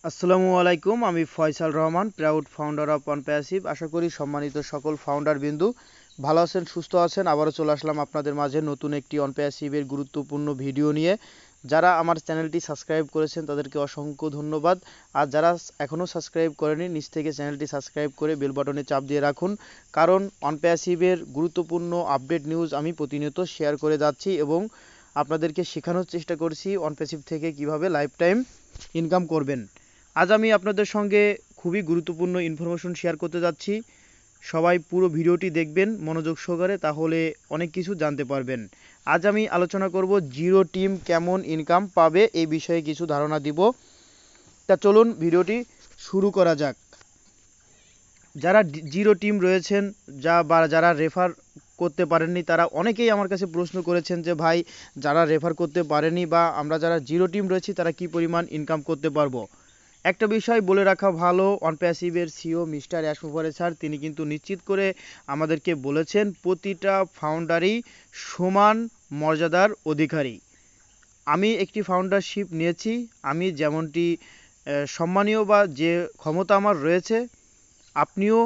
আসসালামু আলাইকুম। আমি Faisal Rahman, proud founder of Onpassive. আশা করি সম্মানিত সকল ফাউন্ডার বিন্দু ভালো আছেন, সুস্থ আছেন। আবারও চলে আসলাম আপনাদের মাঝে নতুন একটি অনপ্যাসিভের গুরুত্বপূর্ণ ভিডিও নিয়ে। যারা আমার চ্যানেলটি সাবস্ক্রাইব করেছেন তাদেরকে অসংখ্য ধন্যবাদ। আর যারা এখনও সাবস্ক্রাইব করেনি, নিচ থেকে চ্যানেলটি সাবস্ক্রাইব করে বেল বাটনে চাপ দিয়ে রাখুন, কারণ অনপ্যাসিভের গুরুত্বপূর্ণ আপডেট নিউজ আমি প্রতিনিয়ত শেয়ার করে যাচ্ছি এবং আপনাদেরকে শেখানোর চেষ্টা করছি অনপ্যাসিভ থেকে কিভাবে লাইফ টাইম ইনকাম করবেন। আজ আমি আপনাদের সঙ্গে খুবই গুরুত্বপূর্ণ ইনফরমেশন শেয়ার করতে যাচ্ছি। সবাই পুরো ভিডিওটি দেখবেন মনোযোগ সহকারে, তাহলে অনেক কিছু জানতে পারবেন। আজ আমি আলোচনা করব জিরো টিম কেমন ইনকাম পাবে, এই বিষয়ে কিছু ধারণা দিব। তা চলুন ভিডিওটি শুরু করা যাক। যারা জিরো টিম রয়েছেন যারা রেফার করতে পারেননি, তারা অনেকেই আমার কাছে প্রশ্ন করেছেন যে ভাই, যারা রেফার করতে পারেনি বা আমরা যারা জিরো টিম রয়েছি তারা কি পরিমাণ ইনকাম করতে পারবো। একটা বিষয় বলে রাখা ভালো, অনপ্যাসিভের সিও মিস্টার অ্যাশমোভারে স্যার তিনি কিন্তু নিশ্চিত করে আমাদেরকে বলেছেন প্রতিটা ফাউন্ডারই সমান মর্যাদার অধিকারী। আমি একটি ফাউন্ডারশিপ নিয়েছি, আমি যেমনটি সম্মানীয় বা যে ক্ষমতা আমার রয়েছে, আপনিও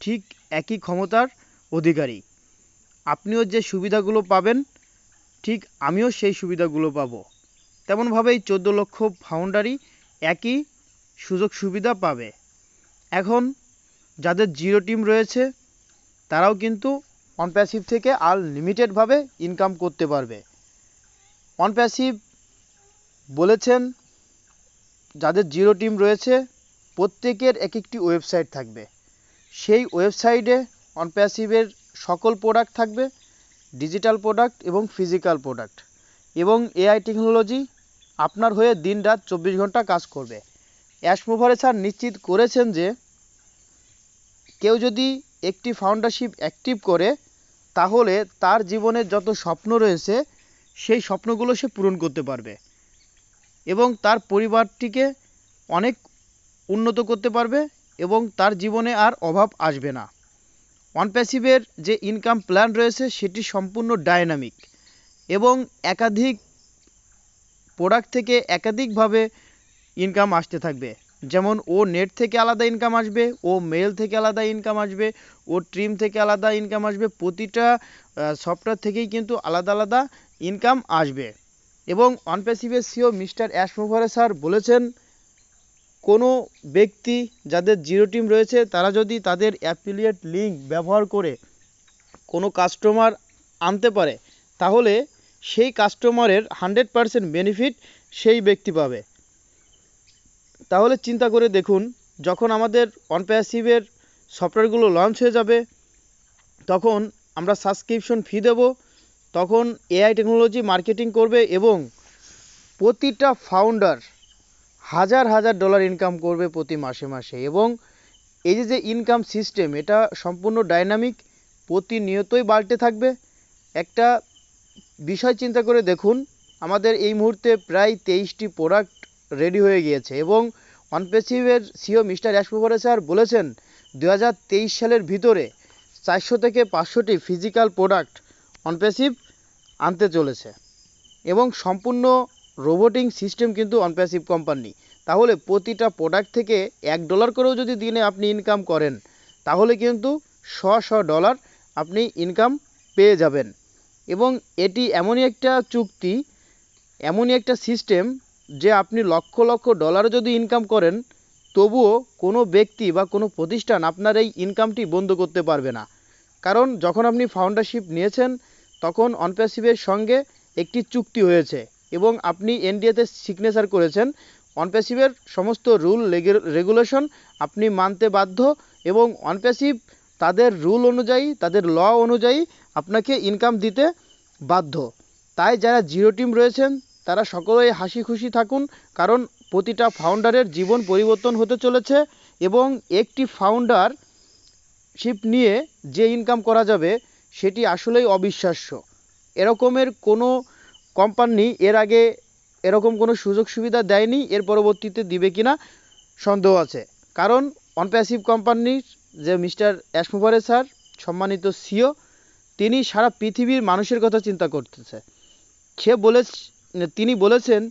ঠিক একই ক্ষমতার অধিকারী। আপনিও যে সুবিধাগুলো পাবেন ঠিক আমিও সেই সুবিধাগুলো পাবো। তেমনভাবেই 14 লক্ষ ফাউন্ডারই একই সুযোগ সুবিধা পাবে। এখন যাদের জিরো টিম রয়েছে তারাও কিন্তু অনপ্যাসিভ থেকে আনলিমিটেডভাবে ইনকাম করতে পারবে। অনপ্যাসিভ বলেছেন যাদের জিরো টিম রয়েছে প্রত্যেকের এক একটি ওয়েবসাইট থাকবে। সেই ওয়েবসাইটে অনপ্যাসিভের সকল প্রোডাক্ট থাকবে, ডিজিটাল প্রোডাক্ট এবং ফিজিক্যাল প্রোডাক্ট, এবং এআই টেকনোলজি আপনার হয়ে দিনরাত 24 ঘন্টা কাজ করবে। অ্যাশমোভারে স্যার নিশ্চিত করেছেন যে কেউ যদি একটি ফাউন্ডারশিপ অ্যাক্টিভ করে তাহলে তার জীবনের যত স্বপ্ন রয়েছে সেই স্বপ্নগুলো সে পূরণ করতে পারবে এবং তার পরিবারটিকে অনেক উন্নত করতে পারবে এবং তার জীবনে আর অভাব আসবে না। অনপ্যাসিভের যে ইনকাম প্ল্যান রয়েছে সেটি সম্পূর্ণ ডায়নামিক এবং একাধিক প্রোডাক্ট থেকে একাধিকভাবে ইনকাম আসতে থাকবে। যেমন ও নেট থেকে আলাদা ইনকাম আসবে, ও মেল থেকে আলাদা ইনকাম আসবে, ও ট্রিম থেকে আলাদা ইনকাম আসবে। প্রতিটা সফটওয়্যার থেকেই কিন্তু আলাদা আলাদা ইনকাম আসবে। এবং অনপ্যাসিভের সিও মিস্টার অ্যাশমোভারে স্যার বলেছেন কোনো ব্যক্তি যাদের জিরো টিম রয়েছে তারা যদি তাদের অ্যাফিলিয়েট লিঙ্ক ব্যবহার করে কোনো কাস্টমার আনতে পারে তাহলে সেই কাস্টমারের 100% বেনিফিট সেই ব্যক্তি পাবে। তাহলে চিন্তা করে দেখুন, যখন আমাদের অনপ্যাসিভের সফটওয়্যারগুলো লঞ্চ হয়ে যাবে তখন আমরা সাবস্ক্রিপশন ফি দেব, তখন এআই টেকনোলজি মার্কেটিং করবে এবং প্রতিটা ফাউন্ডার হাজার হাজার ডলার ইনকাম করবে প্রতি মাসে মাসে। এবং এই যে ইনকাম সিস্টেম এটা সম্পূর্ণ ডাইনামিক, প্রতিনিয়তই বাড়তে থাকবে। একটা বিষয় চিন্তা করে দেখুন, আমাদের এই মুহূর্তে প্রায় 23টি প্রোডাক্ট রেডি হয়ে গিয়েছে এবং অনপ্যাসিভের সিও মিস্টার অ্যাশমোভারে স্যার বলেছেন 2023 সালের ভিতরে 400 থেকে 500টি ফিজিক্যাল প্রোডাক্ট অনপ্যাসিভ আনতে চলেছে এবং সম্পূর্ণ রোবোটিং সিস্টেম কিন্তু অনপ্যাসিভ কোম্পানি। তাহলে প্রতিটা প্রোডাক্ট থেকে $1 করেও যদি দিনে আপনি ইনকাম করেন তাহলে কিন্তু $100 আপনি ইনকাম পেয়ে যাবেন। এবং এটি এমনই একটা চুক্তি, এমনই একটা সিস্টেম যে আপনি লক্ষ লক্ষ ডলারও যদি ইনকাম করেন তবুও কোনো ব্যক্তি বা কোনো প্রতিষ্ঠান আপনার এই ইনকামটি বন্ধ করতে পারবে না। কারণ যখন আপনি ফাউন্ডারশিপ নিয়েছেন তখন অনপ্যাসিভের সঙ্গে একটি চুক্তি হয়েছে এবং আপনি এনডিএতে সিগনেচার করেছেন। অনপ্যাসিভের সমস্ত রুল রেগুলেশন আপনি মানতে বাধ্য এবং অনপ্যাসিভ তাদের রুল অনুযায়ী, তাদের ল অনুযায়ী আপনাকে ইনকাম দিতে বাধ্য। তাই যারা জিরো টিম রয়েছেন তারা সকলেই হাসি খুশি থাকুন, কারণ প্রতিটা ফাউন্ডারের জীবন পরিবর্তন হতে চলেছে এবং একটি ফাউন্ডারশিপ নিয়ে যে ইনকাম করা যাবে সেটি আসলেই অবিশ্বাস্য। এরকমের কোনো কোম্পানি এর আগে এরকম কোনো সুযোগ সুবিধা দেয়নি, এর পরবর্তীতে দিবে কিনা সন্দেহ আছে। কারণ অনপ্যাসিভ কোম্পানির যে মিস্টার অ্যাশমোভারে স্যার সম্মানিত সিও, তিনি সারা পৃথিবীর মানুষের কথা চিন্তা করতেছে। তিনি বলেছেন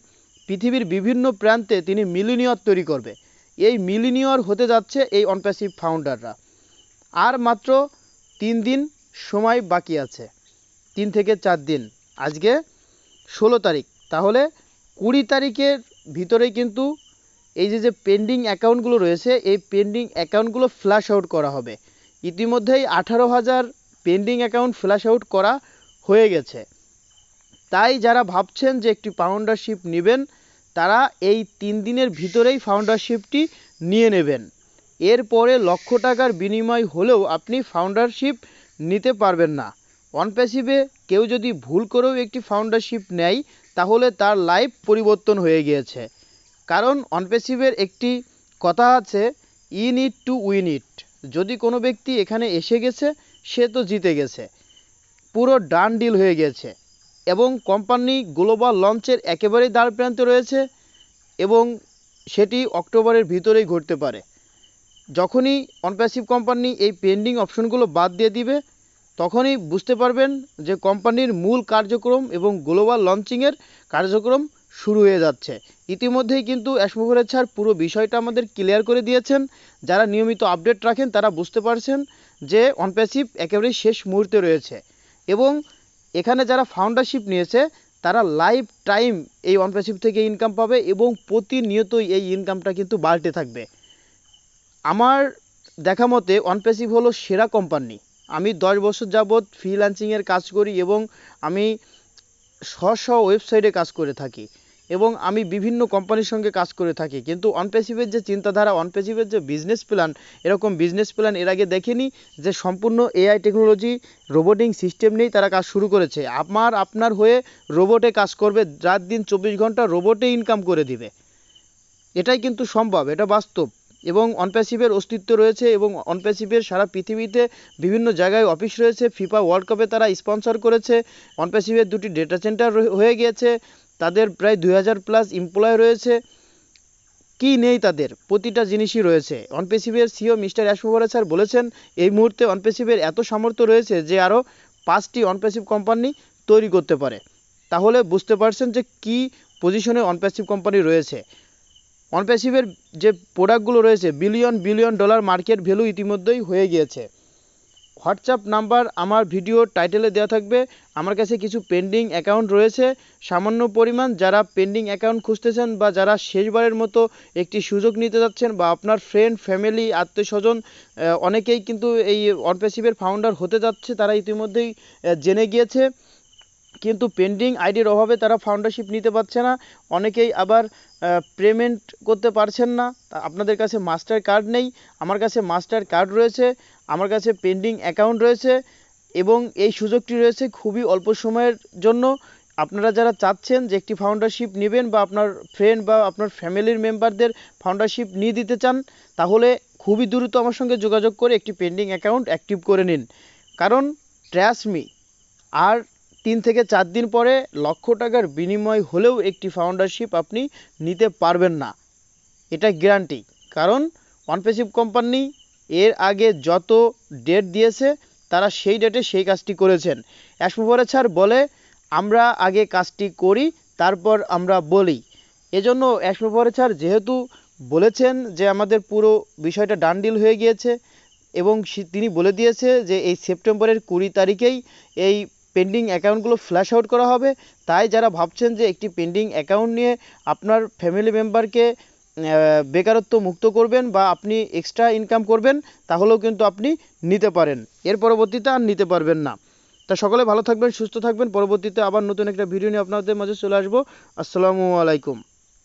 পৃথিবীর বিভিন্ন প্রান্তে তিনি মিলিনিয়ার তৈরি করবে এই মিলিনিয়র হতে যাচ্ছে এই অনপ্যাসিভ ফাউন্ডাররা। আর মাত্র 3 দিন সময় বাকি আছে, 3 থেকে 4 দিন। আজকে 16 তারিখ, তাহলে 20 তারিখের ভিতরেই কিন্তু এই যে পেন্ডিং অ্যাকাউন্টগুলো রয়েছে এই পেন্ডিং অ্যাকাউন্টগুলো ফ্ল্যাশ আউট করা হবে। ইতিমধ্যেই 18,000 পেন্ডিং অ্যাকাউন্ট ফ্ল্যাশ আউট করা হয়ে গেছে। তাই যারা ভাবছেন যে একটি ফাউন্ডারশিপ নেবেন তারা এই 3 দিনের ভিতরেই ফাউন্ডারশিপটি নিয়ে নেবেন। এরপরে লক্ষ টাকার বিনিময় হলেও আপনি ফাউন্ডারশিপ নিতে পারবেন না। অনপ্যাসিভে কেউ যদি ভুল করেও একটি ফাউন্ডারশিপ নেয় তাহলে তার লাইফ পরিবর্তন হয়ে গিয়েছে। কারণ অনপ্যাসিভের একটি কথা আছে, ইন ইট টু উইন ইট। যদি কোনো ব্যক্তি এখানে এসে গেছে সে তো জিতে গেছে, পুরো ডান ডিল হয়ে গেছে এবং কোম্পানি গ্লোবাল লঞ্চের একেবারেই দ্বার প্রান্তে রয়েছে এবং সেটি অক্টোবরের ভিতরেই ঘটতে পারে। যখনই অনপ্যাসিভ কোম্পানি এই পেন্ডিং অপশনগুলো বাদ দিয়ে দিবে তখনই বুঝতে পারবেন যে কোম্পানির মূল কার্যক্রম এবং গ্লোবাল লঞ্চিংয়ের কার্যক্রম শুরু হয়ে যাচ্ছে। ইতিমধ্যেই কিন্তু অ্যাশমোভরের স্যার পুরো বিষয়টা আমাদের ক্লিয়ার করে দিয়েছেন। যারা নিয়মিত আপডেট রাখেন তারা বুঝতে পারছেন যে অনপ্যাসিভ একেবারেই শেষ মুহূর্তে রয়েছে এবং এখানে যারা ফাউন্ডারশিপ নিয়েছে তারা লাইফ টাইম এই অনপ্যাসিভ থেকে ইনকাম পাবে এবং প্রতিনিয়তই এই ইনকামটা কিন্তু বাড়তে থাকবে। আমার দেখা মতে অনপ্যাসিভ হলো সেরা কোম্পানি। আমি 10 বছর যাবৎ ফ্রিল্যান্সিংয়ের কাজ করি এবং আমি স্ব ওয়েবসাইটে কাজ করে থাকি এবং আমি বিভিন্ন কোম্পানির সঙ্গে কাজ করে থাকি, কিন্তু অনপ্যাসিভের যে চিন্তাধারা, অনপ্যাসিভের যে বিজনেস প্ল্যান, এরকম বিজনেস প্ল্যান এর আগে দেখিনি যে সম্পূর্ণ এআই টেকনোলজি রোবোটিং সিস্টেম নিয়েই তারা কাজ শুরু করেছে। আপনার হয়ে রোবটে কাজ করবে, রাত দিন 24 ঘন্টা রোবটে ইনকাম করে দিবে। এটাই কিন্তু সম্ভব, এটা বাস্তব এবং অনপ্যাসিভের অস্তিত্ব রয়েছে এবং অনপ্যাসিভের সারা পৃথিবীতে বিভিন্ন জায়গায় অফিস রয়েছে। ফিফা ওয়ার্ল্ড কাপে তারা স্পন্সর করেছে। অনপ্যাসিভের 2টি ডেটা সেন্টার হয়ে গিয়েছে, তাদের প্রায় 2000+ এমপ্লয় রয়েছে। কি নেই তাদের, প্রতিটা জিনিসই রয়েছে। অনপ্যাসিভের সিও মিস্টার অ্যাশমোভরের স্যার বলেছেন এই মুহূর্তে অনপ্যাসিভের এত সামর্থ্য রয়েছে যে আরও 5টি অনপ্যাসিভ কোম্পানি তৈরি করতে পারে। তাহলে বুঝতে পারছেন যে কি পজিশনে অনপ্যাসিভ কোম্পানি রয়েছে। অনপ্যাসিভের যে প্রোডাক্টগুলো রয়েছে বিলিয়ন ডলার মার্কেট ভ্যালু ইতিমধ্যেই হয়ে গিয়েছে। হোয়াটসঅ্যাপ নাম্বার আমার ভিডিও টাইটেলে দেওয়া থাকবে। আমার কাছে কিছু পেন্ডিং অ্যাকাউন্ট রয়েছে সামান্য পরিমাণ। যারা পেন্ডিং অ্যাকাউন্ট খুঁজতেছেন বা যারা শেষবারের মতো একটি সুযোগ নিতে যাচ্ছেন বা আপনার ফ্রেন্ড ফ্যামিলি আত্মীয় স্বজন অনেকেই কিন্তু এই অনপ্যাসিভের ফাউন্ডার হতে যাচ্ছে, তারা ইতিমধ্যেই জেনে গিয়েছে, কিন্তু পেন্ডিং আইডির অভাবে তারা ফাউন্ডারশিপ নিতে পারছে না। অনেকেই আবার পেমেন্ট করতে পারছেন না, আপনাদের কাছে মাস্টার কার্ড নেই। আমার কাছে মাস্টার কার্ড রয়েছে, আমার কাছে পেন্ডিং অ্যাকাউন্ট রয়েছে এবং এই সুযোগটি রয়েছে খুবই অল্প সময়ের জন্য। আপনারা যারা চাচ্ছেন যে একটি ফাউন্ডারশিপ নেবেন বা আপনার ফ্রেন্ড বা আপনার ফ্যামিলির মেম্বারদের ফাউন্ডারশিপ নিয়ে দিতে চান তাহলে খুবই দ্রুত আমার সঙ্গে যোগাযোগ করে একটি পেন্ডিং অ্যাকাউন্ট অ্যাক্টিভ করে নিন। কারণ ট্রাস্ট মি, আর 3 থেকে 4 দিন পরে লক্ষ টাকার বিনিময় হলেও একটি ফাউন্ডারশিপ আপনি নিতে পারবেন না, এটা গ্যারান্টি। কারণ অনপ্যাসিভ কোম্পানি এর আগে যত ডেট দিয়েছে তারা সেই ডেটে সেই কাজটি করেছেন। অ্যাশমোভরের স্যার বলে আমরা আগে কাজটি করি তারপর আমরা বলি। এজন্য অ্যাশমোভরের স্যার যেহেতু বলেছেন যে আমাদের পুরো বিষয়টা ডান ডিল হয়ে গিয়েছে এবং তিনি বলে দিয়েছে যে এই সেপ্টেম্বরের 20 তারিখেই এই পেন্ডিং অ্যাকাউন্টগুলো ফ্ল্যাশ আউট করা হবে। তাই যারা ভাবছেন যে একটি পেন্ডিং অ্যাকাউন্ট নিয়ে আপনার ফ্যামিলি মেম্বারকে বেকারত্ব মুক্ত করবেন বা আপনি এক্সট্রা ইনকাম করবেন তাহলেও কিন্তু আপনি নিতে পারেন, এর পরবর্তীতে আর নিতে পারবেন না। তা সকলে ভালো থাকবেন, সুস্থ থাকবেন। পরবর্তীতে আবার নতুন একটা ভিডিও নিয়ে আপনাদের মাঝে চলে আসবো। আসসালামু আলাইকুম।